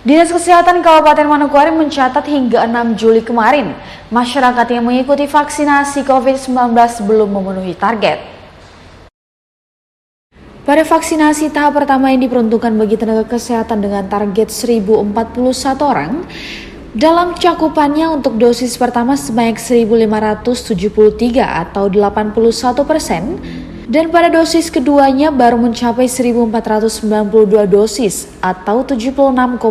Dinas Kesehatan Kabupaten Manokwari mencatat hingga 6 Juli kemarin, masyarakat yang mengikuti vaksinasi COVID-19 belum memenuhi target. Pada vaksinasi tahap pertama yang diperuntukkan bagi tenaga kesehatan dengan target 1.041 orang, dalam cakupannya untuk dosis pertama sebanyak 1.573 atau 81%, dan pada dosis keduanya baru mencapai 1.492 dosis atau 76,9%.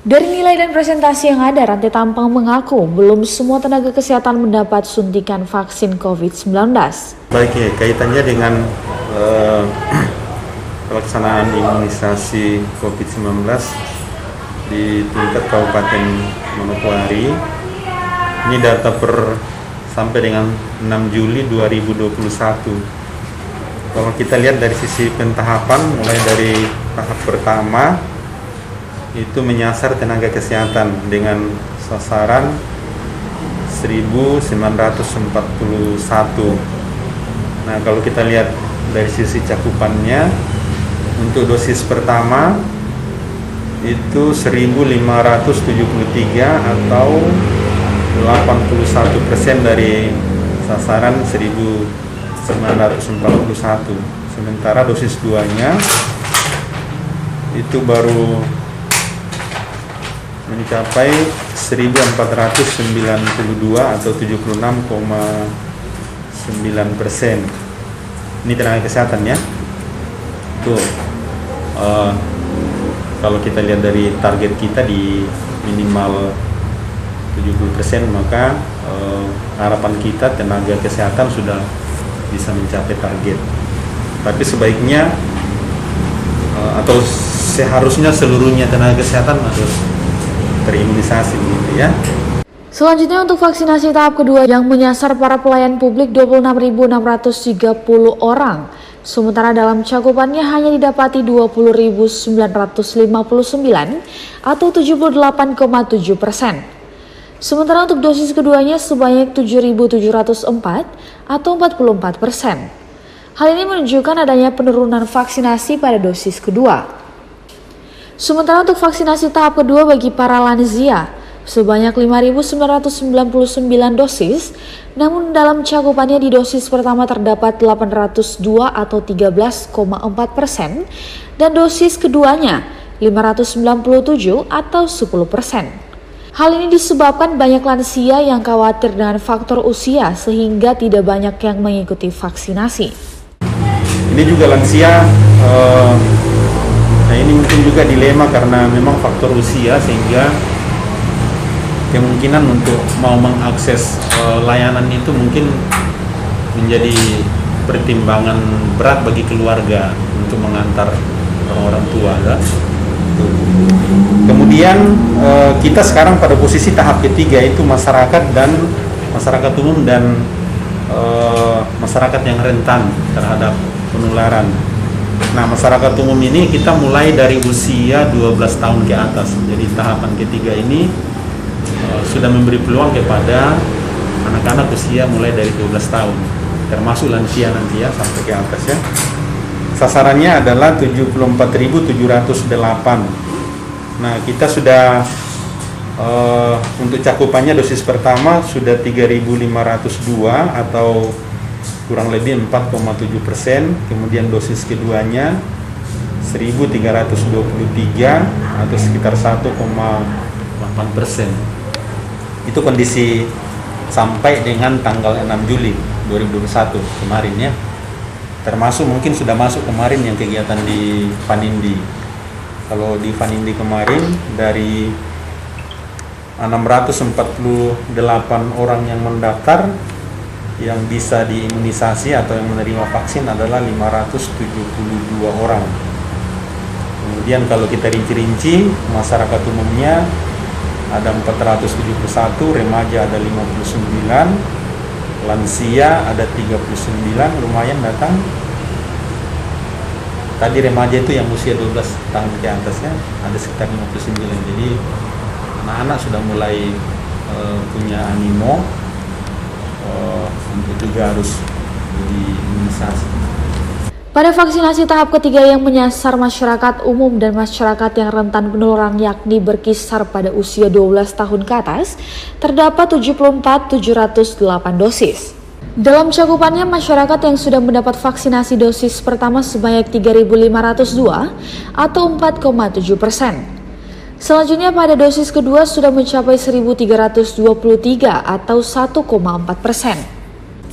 Dari nilai dan presentasi yang ada, Ranti Tampang mengaku belum semua tenaga kesehatan mendapat suntikan vaksin COVID-19. Baik ya, kaitannya dengan pelaksanaan imunisasi COVID-19 di tingkat Kabupaten Manokwari. Ini data sampai dengan 6 Juli 2021. Kalau kita lihat dari sisi pentahapan, mulai dari tahap pertama itu menyasar tenaga kesehatan dengan sasaran 1.941. Nah, kalau kita lihat dari sisi cakupannya, untuk dosis pertama itu 1.573 atau 81% dari sasaran 1.941. Sementara dosis 2-nya itu baru mencapai 1.492 atau 76,9%. Ini tenaga kesehatan ya. Tuh, kalau kita lihat dari target kita di minimal 70%, maka harapan kita tenaga kesehatan sudah bisa mencapai target. Tapi sebaiknya atau seharusnya seluruhnya tenaga kesehatan harus terimunisasi begitu ya. Selanjutnya untuk vaksinasi tahap kedua yang menyasar para pelayan publik 26.630 orang. Sementara dalam cakupannya hanya didapati 20.959 atau 78,7%. Sementara untuk dosis keduanya sebanyak 7.704 atau 44%. Hal ini menunjukkan adanya penurunan vaksinasi pada dosis kedua. Sementara untuk vaksinasi tahap kedua bagi para lansia sebanyak 5.999 dosis, namun dalam cakupannya di dosis pertama terdapat 802 atau 13,4% dan dosis keduanya 597 atau 10%. Hal ini disebabkan banyak lansia yang khawatir dengan faktor usia sehingga tidak banyak yang mengikuti vaksinasi. Ini juga lansia, nah ini mungkin juga dilema karena memang faktor usia sehingga kemungkinan untuk mau mengakses layanan itu mungkin menjadi pertimbangan berat bagi keluarga untuk mengantar orang tua ya. Kemudian kita sekarang pada posisi tahap ketiga itu masyarakat umum dan masyarakat yang rentan terhadap penularan. Nah, masyarakat umum ini kita mulai dari usia 12 tahun ke atas. Jadi tahapan ketiga ini sudah memberi peluang kepada anak-anak usia mulai dari 12 tahun, termasuk lansia nanti ya sampai ke atas ya. Sasarannya adalah 74.708. Nah, kita sudah untuk cakupannya dosis pertama sudah 3.502 atau kurang lebih 4,7%. Kemudian dosis keduanya 1.323 atau sekitar 1,8%. Itu kondisi sampai dengan tanggal 6 Juli 2021 kemarin ya. Termasuk mungkin sudah masuk kemarin yang kegiatan di Panindi. Kalau di Panindi kemarin dari 648 orang yang mendaftar yang bisa diimunisasi atau yang menerima vaksin adalah 572 orang. Kemudian kalau kita rinci-rinci, masyarakat umumnya ada 471, remaja ada 59, lansia ada 39, lumayan datang. Tadi remaja itu yang usia 12 tahun ke atasnya ada sekitar 59. Jadi anak-anak sudah mulai punya animo untuk juga harus diimunisasi. Pada vaksinasi tahap ketiga yang menyasar masyarakat umum dan masyarakat yang rentan penularan yakni berkisar pada usia 12 tahun ke atas, terdapat 74.708 dosis. Dalam cakupannya, masyarakat yang sudah mendapat vaksinasi dosis pertama sebanyak 3.502 atau 4,7%. Selanjutnya pada dosis kedua sudah mencapai 1.323 atau 1,4%.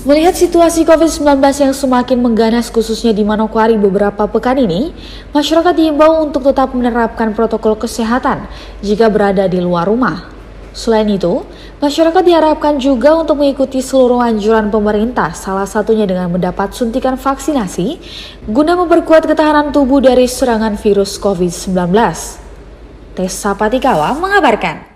Melihat situasi COVID-19 yang semakin mengganas khususnya di Manokwari beberapa pekan ini, masyarakat diimbau untuk tetap menerapkan protokol kesehatan jika berada di luar rumah. Selain itu, masyarakat diharapkan juga untuk mengikuti seluruh anjuran pemerintah, salah satunya dengan mendapat suntikan vaksinasi guna memperkuat ketahanan tubuh dari serangan virus COVID-19. Tessa Patikawa mengabarkan.